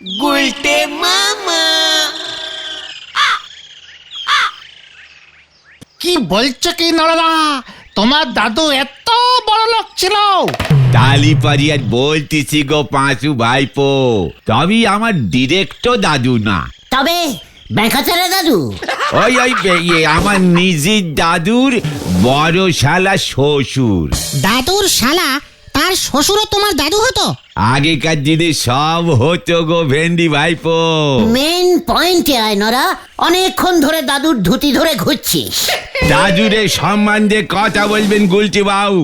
গুলটে মামা। কি বলছো কি নরদা? তোমার দাদু এত বড় লোক ছিল? তালিপারি আর বলতেছি গো পাঁচু ভাইপো, তবে আমার ডিরেক্ট দাদু না, তবে বেকাচারা দাদু। ওই আমার নিজের দাদুর বড় শালা শ্বশুর। দাদুর শালা তার শ্বশুরও তোমার দাদু হতো? আগেকার দিনে সব হতো গো ভেন্ডি ভাইপো। মেন পয়েন্টে আয় নরা, অনেকক্ষণ ধরে দাদুর ধুতি ধরে ঘুরছিস। দাদুরে সম্মান দিয়ে কথা বলবেন গুলটি বাবু।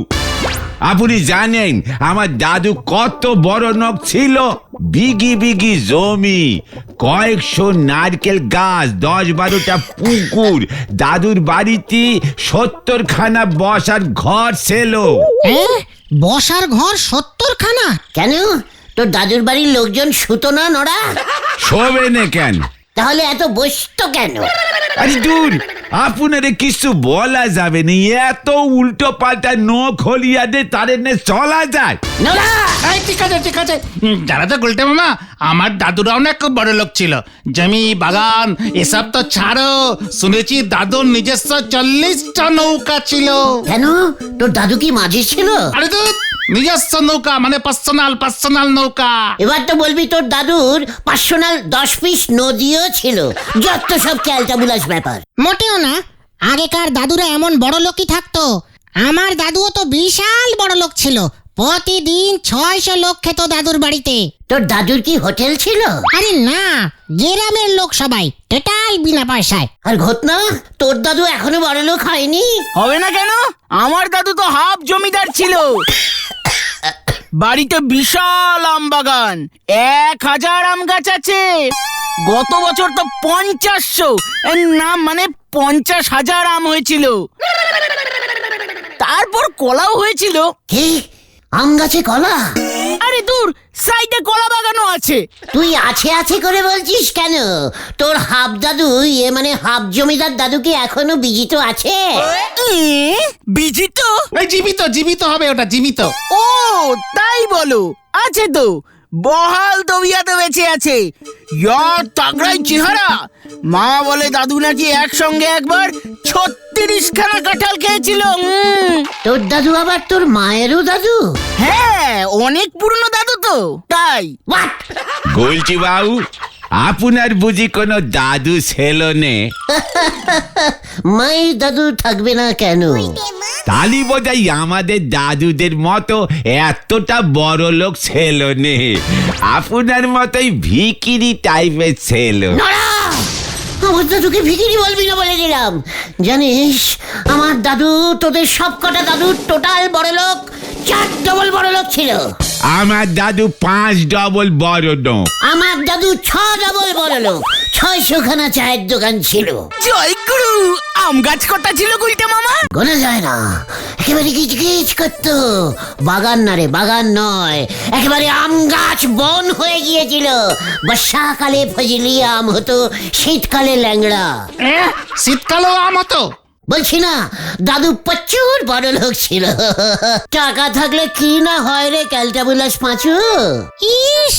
আপনি জানেন আমার দাদু কত বড় নখ ছিল? বিঘি বিঘি জমি, কয়েকশো নারকেল গাছ, 10-12টা পুকুর, দাদুর বাড়িতে 70খানা বসার ঘর ছিল। বসার ঘর 70খানা? কেন, তোর দাদুর বাড়ির লোকজন শুতো না নরা? শোবে না কেন? তাহলে এত বসতো কেন? আরে দূর, আপনারে কিছু বলা যাবে না। এত উল্টো পাল্টা নখ হলিয়া দে তারে নে চলা যায়। নরা এই ঠিক আছে ঠিক আছে, জানা তো গুলটে মামা, আমার দাদুরা অনেক বড় লোক ছিল। জমি বাগান এসব তো ছাড়ো, শুনেছি দাদুর নিজস্ব 40টা নৌকা ছিল। কেন, তোর দাদু কি মাঝি ছিল? আরে তো নিজস্ব নৌকা মানে পার্সোনাল নৌকা। এবার তো বলবি তোর দাদুর পার্সোনাল 10 পিস নদীও ছিল। যত সব ক্যালটাবুলাস ব্যাপার। মোটেও না, আগেকার দাদুরা এমন বড় লোকই থাকতো। আমার দাদুও তো বিশাল বড় লোক ছিল, প্রতিদিন 600 লোক খেত দাদুর বাড়িতে। তোর দাদুর কি হোটেল ছিল? আরে না, গ্রামের লোক সবাই টোটাল বিনা পয়সায়। আর ঘটনা, তোর দাদু এখনো বড় লোক হয়নি? হবে না কেন? আমার দাদু তো হাফ জমিদার ছিল। বাড়িতে বিশাল আম বাগান, 1000 আম গাছ আছে। গত বছর তো 500 না মানে 50,000 আম হয়েছিল। তারপর কলাও হয়েছিল। কি, আম গাছে কলা? আরে দূর, সাইডে কলা বাগানও আছে। তুই আছে আছে করে বলছিস কেন? তোর হাফ দাদু, মানে হাফ জমিদার দাদু কি এখনো বিজিত আছে? বিজিত? এই জীবিত জীবিত হবে ওটা, জীবিত। ও তাই বলো, আছে তো, বহাল তবিয়াতে বেঁচে আছে। তাগড়াই চেহারা। মা বলে দাদু নাকি একসঙ্গে একবার 36খানা কাঁঠাল খেয়েছিল। তোর দাদু আবার তোর মায়েরও দাদু? হ্যাঁ, অনেক পুরনো দাদু তো, তাই। What? গুলটি বাবু, আপনার বুঝি কোনো দাদু ছিল নে? মায়ের দাদু থাকবে না কেন? তালি বোধহয় আমাদের দাদুদের মতো এতটা বড় লোক ছিল নে, আপনার মতোই ভিকিরি টাইপের ছিল। নড়া! আমার দাদুকে ভিখিরি বলবি না বলে দিলাম। জানিস, আমার দাদু তোদের সব কটা দাদুর টোটাল বড় লোক 4 ডবল বড় লোক ছিল। আমার দাদু 5 ডবল বড় লোক। আমার দাদু 6 ডবল বড় লোক, 600খানা চায়ের দোকান ছিল। জয় গুরু! আম গাছ কটা ছিল গুলটে মামা? গোনা যায় না, একেবারে গিজগিজ করতো। বাগান না রে, বাগান নয়, একেবারে আম গাছ বন হয়ে গিয়েছিল। বর্ষাকালে ফজলি আম হতো, শীতকালে ল্যাংড়া। শীতকালেও আম হতো? বলছি না, দাদু প্রচুর বড় লোক ছিল। টাকা থাকলে কি না হয় রে ক্যালটাবুলাস পাঁচু। ইস,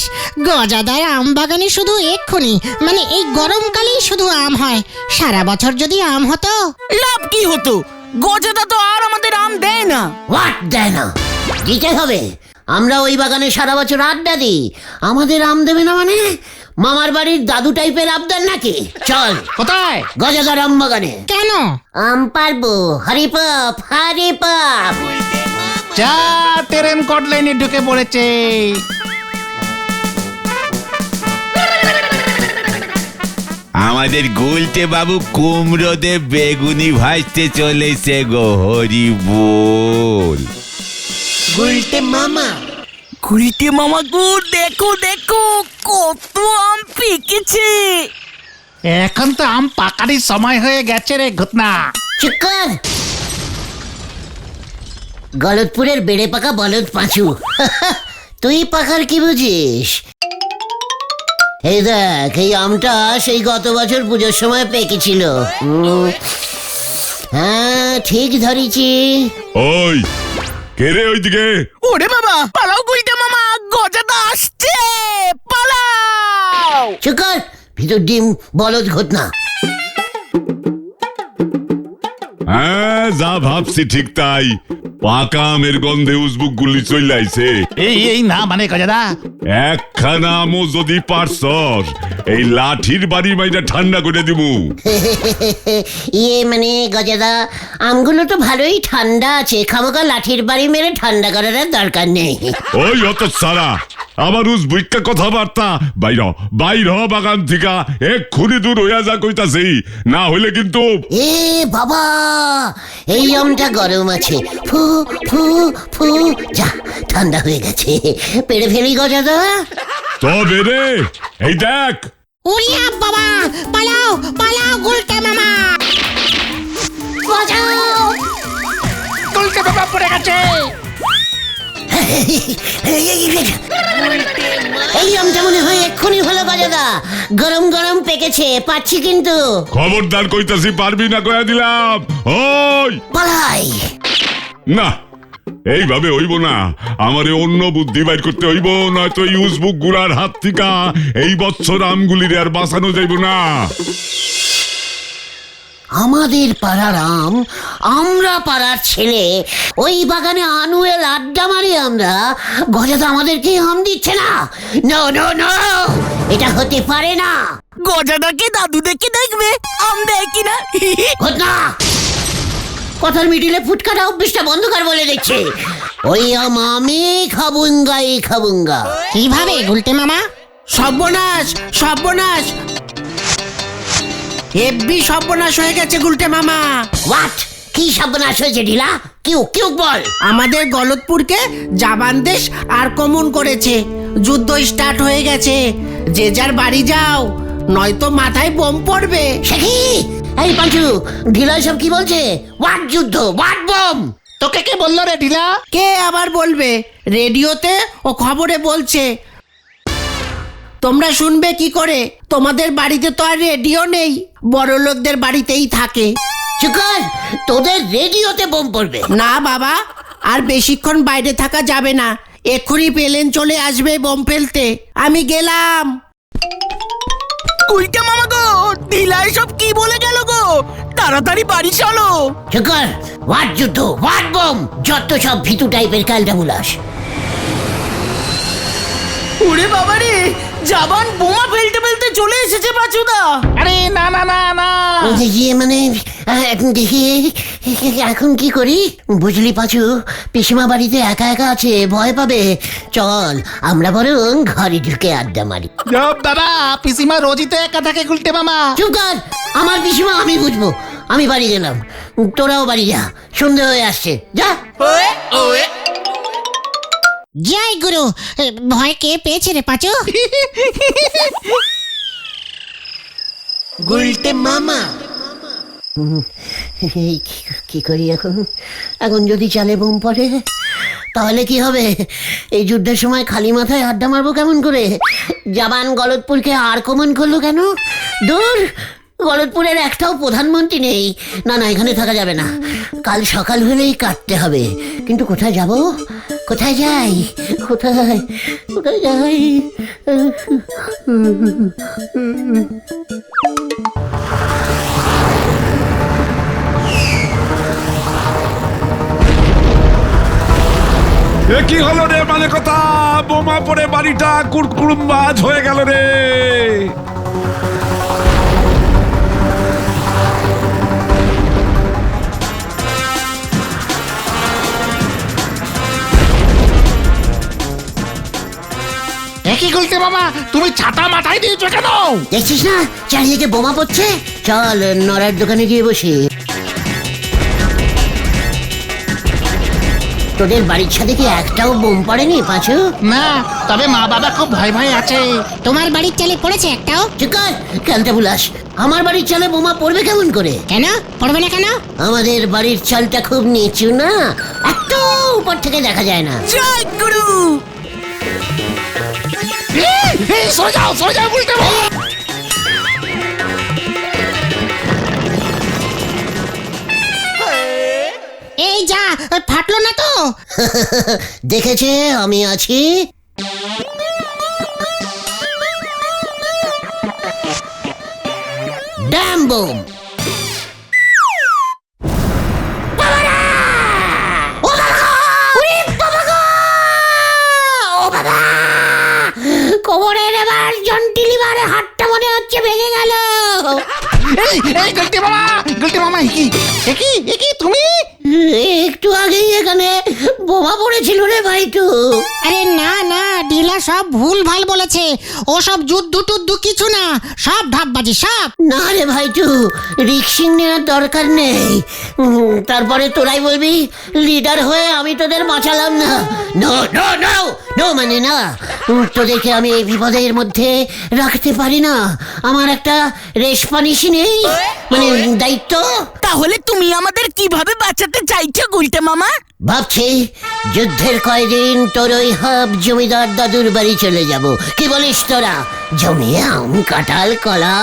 গজাদার আম বাগানে শুধু এক্ষুনি মানে এই গরমকালেই শুধু আম হয়। সারা বছর যদি আম হতো। লাভ কি হতো? গজাদা তো আর আমাদের আম দেয় না। হোয়াট দেয় না? দিতে হবে। আমরা ওই বাগানে সারা বছর আড্ডা দিই, আমাদের আম দেবে না মানে? মামার বাড়ির দাদু টাইপের আবদার নাকি? চল কোথায়? গজাদার আম বাগানে। কেন? আম পারবো, হরিপাপ হরিপাপ। যা, ট্রেন কট লাইনে ঢুকে পড়েছে। আমাদের গুলটে বাবু কুমড়ো দে বেগুনি ভাজতে চলেছে গো, হরি বল। গুলটে মামা। গুলটে মামা গো, দেখো দেখো কত আম পেকেছে। এখন তো আম পাকারই সময় হয়ে গেছে রে ঘটনা। চুপ কর। গলতপুরের বেড়ে পাকা বলদ পাঁচু। তুই পাকার কি বুঝিস? এই দেখ, এই আমটা সেই গত বছর পুজোর সময় পেকেছিল। হ্যাঁ, ঠিক ধরেছি। ওই কে রে ওইদিকে? ওরে বাবা, পালাও গুলটে মামা, গজাদা আসছে, পালা। দাও। চুকার ভিতর ডিম বলদ ঘটনা। হ্যাঁ যা ভাবছি ঠিক তাই, পাকা আমের গন্ধে উজবুক গুলি চলে আইছে। এই না মানে গজাদা, একখানা আমও যদি পারছস এই লাঠির বাড়ি মাইরা ঠান্ডা করে দিমু। ইয়ে মানে গজাদা, আমগুলো তো ভালোই ঠান্ডা আছে, খামোকা লাঠির বাড়ি মেরে ঠান্ডা করার আর দরকার নেই। ওই অত সারা আমার উজবুক্কা কথাবার্তা বাইর বাইর হ বাগান থেকে, এক্ষুনি দূর হইয়া যা কইতাছি, না হইলে কিন্তু। এ বাবা, এই আমটা গরম আছে, ফু ফু ফু, যা ঠান্ডা হয়ে গেছে, পেড়ে ফেলি গজাদা। তবে রে এই দেখ, উড়িয়া বাবা, পালাও পালাও গুলটে মামা। বাঁচাও! গুলটে মামা পড়ে গেছে। এই আমটা মনে হয় এক্ষুনি হলো গজাদা, গরম গরম পেকেছে, পাচ্ছি কিন্তু। খবরদার কইতাছি পারবি না কয়া দিলাম। ওই পালাই। না এইভাবে হইব না, আমারে অন্য বুদ্ধি বাইর করতে হইব, নয়তো ইউজবুক গুলার হাত থেকে এই বছর আমগুলির আর বাঁচানো যাইব না। আমাদের পাড়ার আম, আমরা পাড়ার ছেলে, ওই বাগানে আনুয়েল আড্ডা মারি আমরা, গজাদা আমাদেরকে আম দিচ্ছে না। নো নো নো, এটা হতে পারে না। গজাদাকে দাদু দেখে দেখবে, আম দেয় কিনা। ঘটনা কথার মিডিলে ফুটকাটা অভ্যেসটা বন্ধ কর বলে দিচ্ছে। ওই আম আমি খাবুঙ্গাই খাবুঙ্গা। কিভাবে গুলটে মামা? সর্বনাশ সর্বনাশ, হেব্বি সর্বনাশ হয়ে গেছে গুলটে মামা। হোয়াট? কি সর্বনাশ হয়েছে ঢিলা? কিউ কিউ বল। আমাদের গলতপুরকে জাবান দেশ আর কমন করেছে, যুদ্ধ স্টার্ট হয়ে গেছে, যে যার বাড়ি যাও, নয়তো মাথায় বোম পড়বে। সে কি? এই পাঁচু, ঢিলা সব কি বলছে? হোয়াট যুদ্ধ, হোয়াট বম? তোকে কে বললো রে ঢিলা? কে আবার বলবে? রেডিওতে ও খবরে বলছে। তোমরা শুনবে কি করে? তোমাদের বাড়িতে তো আর রেডিও নেই, বড় লোকদের বাড়িতেই থাকে। চুকার, তোদের রেডিওতে বোম পড়বে? না বাবা, আর বেশিক্ষণ বাইরে থাকা যাবে না, এক্ষুনি প্লেন চলে আসবে বোম ফেলতে। আমি গেলাম। কুইটা মামা গো, ঢিলাই সব কি বলে গেল গো, তাড়াতাড়ি বাড়ি চলো। চুকার, হোয়াট যুদ্ধ, হোয়াট বম? যত সব ভিতু টাইপের কালটা বুলাস। ওরে বাবা রে, জাবান বোমা ফেলতে ফেলতে চলে এসেছে পাচুদা। আরে না না না না, ইয়ে মানে দেখি এখন কি করি? বুঝলি পাচু, পিসিমা বাড়িতে একা একা আছে, ভয় পাবে। চল আমরা বরং ঘরে ঢুকে আড্ডা মারি। বাবা পিসিমা রোজই তো একা থাকে গুলটে মামা। চুপ কর, আমার পিসিমা আমি বুঝবো। আমি বাড়ি গেলাম, তোরাও বাড়ি যা, সন্ধে হয়ে আসছে, যা। জয় গুরু। ভয় কে পেয়েছে রে পাচু? গুলটে মামা। কি করি এখন? এখন যদি চালে বোম পড়ে তাহলে কি হবে? এই যুদ্ধের সময় খালি মাথায় আড্ডা মারবো কেমন করে? জাবান গলতপুরকে আর কমন করলো কেন? দূর, গলতপুরের একটাও প্রধানমন্ত্রী নেই। না না, এখানে থাকা যাবে না, কাল সকাল হলেই কাটতে হবে। কিন্তু কোথায় যাব? কোথায় যাই? কোথায় কোথায় যাই? এ কি হলো রে? মানে কথা, বোমা পড়ে বাড়িটা কুড়কুড়ুম্বাজ হয়ে গেল রে। একই গুলটে মামা, তুমি ছাতা মাথায় দিয়েছো কেন? দেখছিস না চারিদিকে বোমা পড়ছে? চল নড়ার দোকানে গিয়ে বসি। তোদের বাড়ির ছাদে কি একটাও বোম পড়েনি পাঁচু? না, তবে মা বাবা খুব ভয় ভয় আছে। তোমার বাড়ির চালে পড়েছে একটাও? চুকার, খেলতে বুলাস। আমার বাড়ির চালে বোমা পড়বে কেমন করে? কেন পড়বে না কেন? আমাদের বাড়ির চালটা খুব নিচু না, এত উপর থেকে দেখা যায় না। জয় গুরু। সরে যাও গুলটে মামা। এই যা, ফাটলো না তো? দেখেছে আমি আছি। ড্যাম বোম। কোমরের এবার জন্টি লিভারে হাতটা মনে হচ্ছে ভেঙে গেল। এই এই গুলটে মামা কি তুমি? একটু আগেই এখানে বোমা পড়েছিল রে ভাইটু। আরে না না, ডিলা সব ভুল ভাল বলেছে। ও সব যুদ্ধ টুদ্ধ কিছু না, সব ঢাপবাজি সব। না রে ভাইটু, রিক্সিং নেওয়ার দরকার নেই। তারপরে তোরাই বলবি লিডার হয়ে আমি তোদের বাঁচালাম না। নো নো নো নো, মানে না, তোদেরকে আমি এই বিপদের মধ্যে রাখতে পারি না। আমার একটা রেসপন্সিবিলিটি নেই, মানে দায়িত্ব। তাহলে তুমি আমাদের কিভাবে বাঁচাতে চাইছো গুলটে মামা? ভাবছি যুদ্ধের কয়দিন তোর ওই হাব জমিদার দাদুর বাড়ি চলে যাব। কি বলিস তোরা? জমিয়ে আম, কাঁঠাল, কলা,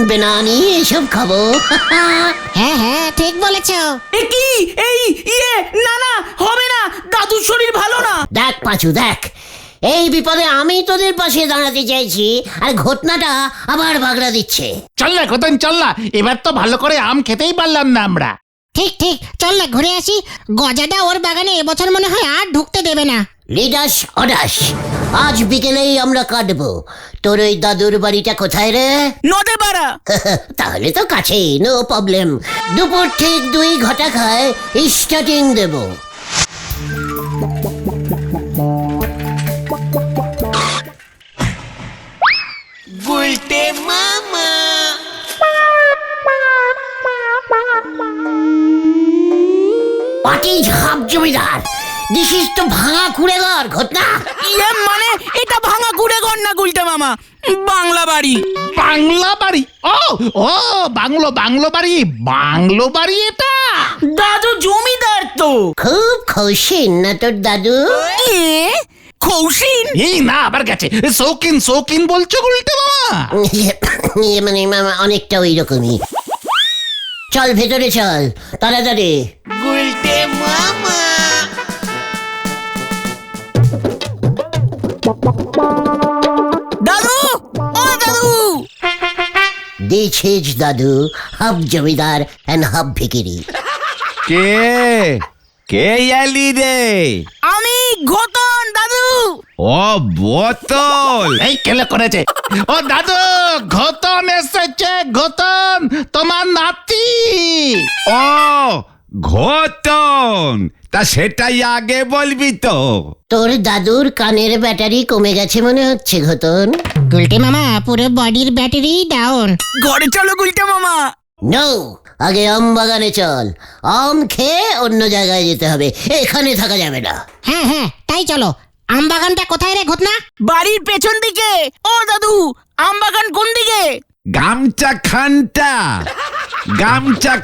বেনানি এসব খাবো। হ্যাঁ হ্যাঁ, ঠিক বলেছো। কি এই না না, হবে না, দাদুর শরীর ভালো না। দেখ পাঁচু দেখ, এই বিপদে আমি তোদের পাশে দাঁড়াতে চাইছি, আর ঘটনাটা আবার বাগড়া দিচ্ছে। চল না ঘটন, চল না, এবার তো ভালো করে আম খেতেই পারলাম না আমরা। ঠিক ঠিক, চল না ঘুরে আসি। গজাটা ওর বাগানে এবছর মনে হয় আর ঢুকতে দেবে না। লিডাস অডাস, আজ বিকেলেই আমরা কাটবো। তোর ওই দাদুর বাড়িটা কোথায় রে? নদে পাড়া। তাহলে তো কাছেই, নো প্রবলেম। দুপুর ঠিক 2 ঘটা খায় স্টার্টিং দেব। পাটি ঝাপ জমিদার, দিস ইজ তো ভাঙা কুড়ে ঘর। ঘটনা মানে এটা ভাঙা গুড়ে ঘর না গুলটে মামা, বাংলা বাড়ি। বাংলা বাড়ি? ও ও বাংলো বাড়ি এটা। দাদু জমিদার তো। খুব খুশি না তোর দাদু? খৌসিন? এই না, আবার গেছে। শৌখিন বলছো গুলটে মামা? মানে মামা অনেকটা ওই রকমই। চল ভেতরে চল তাড়াতাড়ি। গুলটে মামা। দাদু, ও দাদু। দিস ইজ দাদু, হাফ জমিদার এন্ড হাফ ভিকিরি। কে এলি রে? আমি ঘটন দাদু। ও বোতল। এই কেলে করেছে। ও দাদু, ঘটন এসেছে, ঘটন তোমার নাতি। ও ঘটন, তা সেটাই আগে বলবি তো। তোর দাদুর কানের ব্যাটারি কমে গেছে মনে হচ্ছে ঘটন। গুলটে মামা, পুরো বডির ব্যাটারি ডাউন। ঘরে চলো গুলটে মামা। নো, আগে আম বাগানে চল। আম খেয়ে অন্য জায়গায় যেতে হবে, এখানে থাকা যাবে না। হ্যাঁ হ্যাঁ, তাই চলো। আম বাগানটা কোথায় রে ঘটনা? বাড়ির পেছন দিকে। ও দাদু, আম বাগান কোন দিকে? গামছা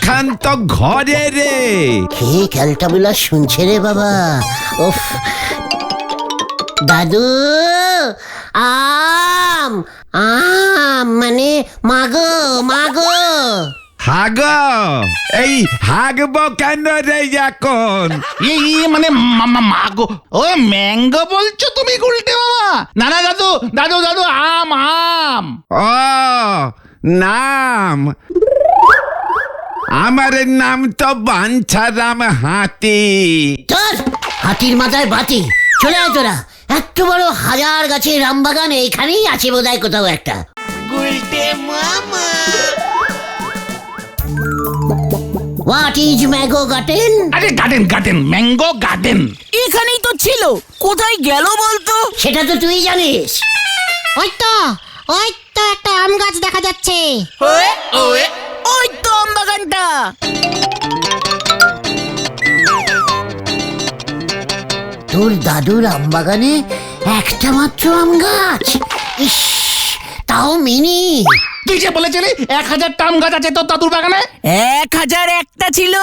খান তো ঘরে রে। কি ক্যালটাবুলা শুনছে রে বাবা। উফ, দাদু আম মানে মাগো। হাগ, এই হাগব কেন রে এখন? এই মানে মাগো, ও ম্যাঙ্গো বলছো তুমি গুলটে মামা? না না দাদু আম। ও নাম, আমার নাম তো বাঞ্ছারাম হাতি। তোর হাতির মাথায় বাতি। চলে আয় তোরা, এত বড় 1000 গাছের আম বাগান এখানেই আছে বোধহয় কোথাও একটা। What is mango garden? আরে গার্ডেন, ম্যাঙ্গো গার্ডেন এখানেই তো ছিল, কোথায় গেল বলতো? সেটা তো তুই জানিস। ওই তো একটা আম গাছ দেখা যাচ্ছে। ওই তো আম বাগানটা। তোর দাদুর আম বাগানে একটা মাত্র আম গাছ? ইস, তাও মিনি। তুই যে বলেছিলি 1000টা আম গাছ আছে তোর দাদুর বাগানে। 1001টা ছিল,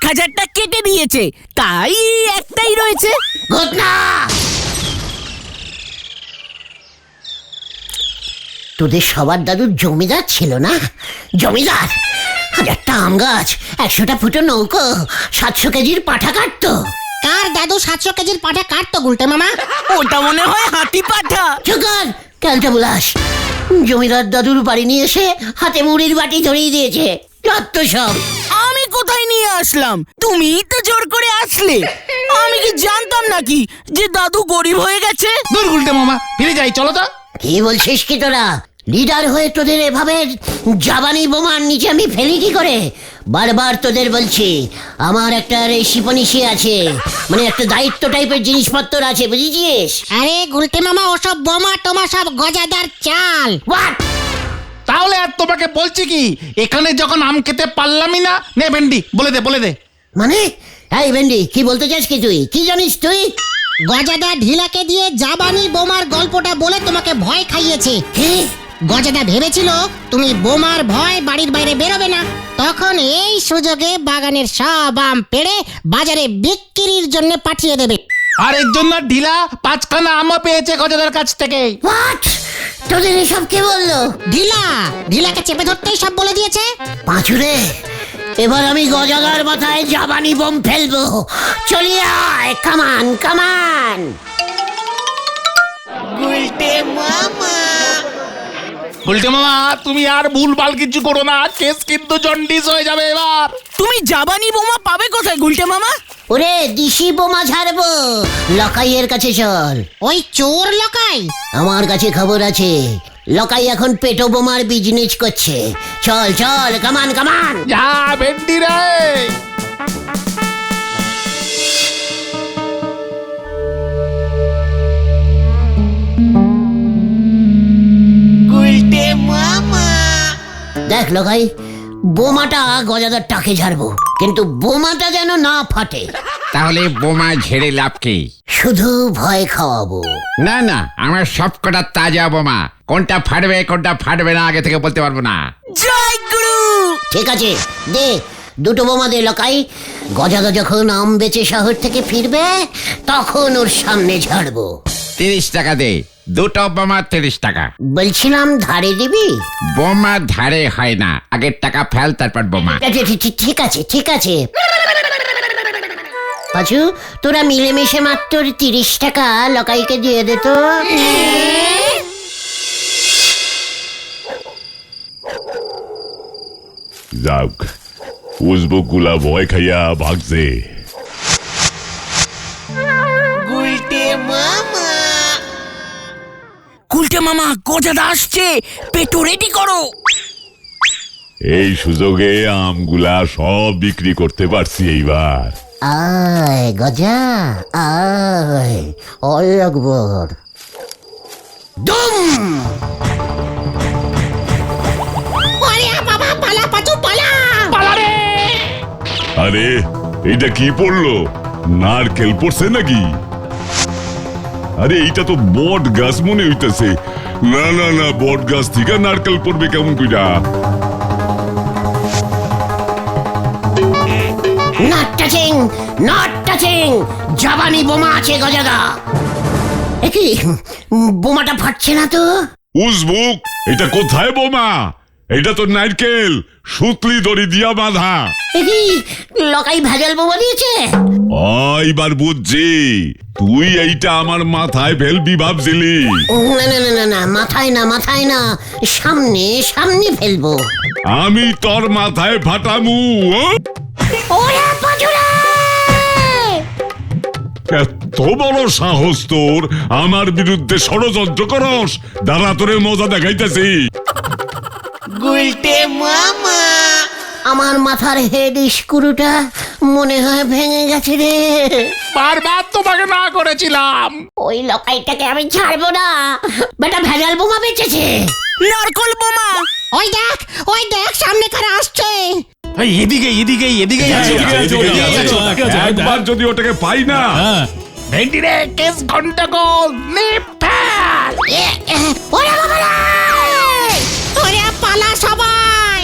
1000টা কেটে দিয়েছে, তাই একটাই রয়েছে। ঘটনা, তোদের সবার দাদুর জমিদার ছিল না? জমিদার 1000টা আম গাছ, 100টা ফুটো নৌকো, 700 কেজির পাঠা কাটতো। কার দাদু 700 কেজির পাঠা কাটতো গুলটে মামা? ওটা মনে হয় হাতি পাঠা। Chukar ক্যালটা bullous. জমিদার দাদুর বাড়ি নিয়ে এসে হাতে মুড়ির বাটি ধরিয়ে দিয়েছে। যত সব। আমি কোথায় নিয়ে আসলাম? তুমিই তো জোর করে আসলে। আমি কি জানতাম নাকি যে দাদু গরিব হয়ে গেছে? দূর গুলটে মামা, ফিরে যাই চলো তো। কি বলছিস কি তোরা? লিডার হয়ে তোদের এভাবে জাবানি বোমার নিচে আমি ফেলি কি করে? বারবার তোদের বলছি আমার একটা রেসিপনিসি আছে, মানে একটা দায়িত্ব টাইপের জিনিসপত্র আছে, বুঝেছিস? আরে গুলটে মামা, ওসব বোমা টোমা সব গজাদার চাল। হোয়াট? তাহলে আর তোমাকে বলছি কি, এখানে যখন আম খেতে পারলামই না, নে ভেন্ডি বলে দে বলে দে। মানে এই ভেন্ডি, কি বলতে চাস কি তুই? কি জানিস তুই? গজাদা ঢিলাকে দিয়ে জাবানি বোমার গল্পটা বলে তোমাকে ভয় খাইয়েছে। কি? গজাদা ভেবেছিল তুমি বোমার ভয় বাড়ির বাইরে বেরোবে না, তখন এই সুযোগে বাগানের সব আম পেড়ে বাজারে বিক্রির জন্য পাঠিয়ে দেবে। আর এর জন্য ঢিলা 5খানা আমও পেয়েছে গজাদার কাছ থেকে। হোয়াট? তোদের এসব কে বললো? ঢিলাকে চেপে ধরতেই সব বলে দিয়েছে। পাঁচুরে, এবার আমি গজাদার মাথায় জাবানি বোম ফেলবো। চলি আয়, কামান কামান। গুলটে মামা, তুমি আর ভুলভাল কিছু করো না, কেস কিন্তু জন্ডিস হয়ে যাবে এবার। তুমি জাবানি বোমা পাবে কোথায় গুলটে মামা? ওরে দিশি বোমা ছাড়বো, লকাইয়ের কাছে চল। ওই চোর লকাই? আমার কাছে খবর আছে, লকাই এখন পেটো বোমার বিজনেস করছে। চল চল, কামান কামান। যা ভেন্ডি রে। দেখ লকাই, বোমাটা গজাদার টাকে ঝাড়বো, কিন্তু বোমাটা যেন না ফাটে। তাহলে বোমা ঝেড়ে লাভ কি? শুধু ভয় খাওয়াবো। না না, আমার সব কটা তাজা বোমা, কোনটা ফাটবে কোনটা ফাটবে না আগে থেকে বলতে পারবো না। জয় গুরু। ঠিক আছে, দে দুটো বোমা দে লকাই। গজাদা যখন আম বেচে শহর থেকে ফিরবে তখন ওর সামনে ঝাড়বো। 30 টাকা দে, দুটো বোমা 30 টাকা। বলছিলাম ধারে দিবি? বোমা ধারে হয় না, আগে টাকা ফেল তারপর বোমা। ঠিক আছে ঠিক আছে। পাঁচু, তোরা মিলেমিশে মাত্র 30 টাকা লকাইকে দিয়ে দে তো। যাক, উজবুক গুলা ভয় খাইয়া ভাগছে। গুলটে মামা, গজাদা আসছে, পেটো রেডি করো। এই সুযোগে আমগুলা সব বিক্রি করতে পারছি এইবার। আয় গজা আয়, অল আকবর। দুম! ওরে বাবা, পালা পাচু পালা। আরে এইটা কি পড়লো? নারকেল পড়ছে নাকি? আরে এইটা তো বট গাছ মনে হইতেছে। না না না, বট গাছ থেকে নারকেল পড়বে কেমন কইরা? Not touching, not touching. জাবানি বোমা আছে গজাদা। কি বোমাটা ফাটছে না তো? উজবুক, এটা কোথায় বোমা? এটা তো নারকেল, সুতলি দড়ি দিয়া বাঁধা। কি লকাই ভেজাল বোমা দিয়েছে? এইবার বুঝছি, তুই এইটা আমার মাথায় ফেলবি ভাবছিলি। না না না না না, মাথায় না মাথায় না, সামনে সামনে ফেলবো। আমি তোর মাথায় ফাটামু। ওরে পাজুরে! এত বড় সাহস তোর, আমার বিরুদ্ধে ষড়যন্ত্র করস? দাঁড়া, তোরে মজা দেখাইতেছি। আমার মাথার হেড স্ক্রুটা মনে হয় ভেঙে গেছে রে। বারবার তোমাকে না করেছিলাম। ওই লকাইটাকে আমি ছাড়বো না, বেটা ভেজাল বোমা বেচেছে। নারকল বোমা। ওই দেখ সামনে কারা আসছে। এই, এদিকে এদিকে এদিকে একবার যদি ওটাকে পাই না। ভেন্ডি রে, কেস গন্ডগোল, নিপ ফেল। ওরে বাবা রে! ওরে পালা সবাই।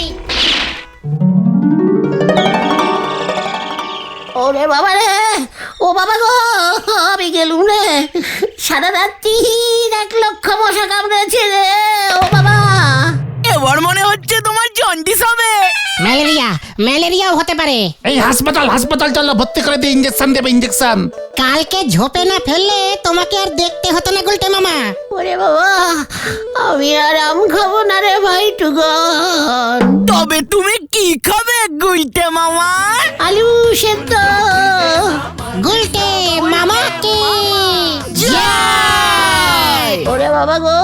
ওরে বাবা রে, ও বাবা গো, আমি গেলুম রে। সারা রাত্রি 1 লক্ষ মশা কামড়েছে রে। ও বাবা! এবার মনে হচ্ছে তোমার জন্ডিস হবে। ম্যালেরিয়া ম্যালেরিয়াও হতে পারে। এই হাসপাতাল হাসপাতাল চলো, ভর্তি করে দিয়ে ইঞ্জেকশন দেবে ইঞ্জেকশন। কালকে ঝোপে না ফেললে তোমাকে আর দেখতে হতো না গুলটে মামা। ওরে বাবা, আমি আর আম খাবো না রে ভাই টুগন। তবে তুমি কি খাবে গুলটে মামা? আলু সেদ্ধ। গুলটে মামা কি জয়! ওরে বাবা গো।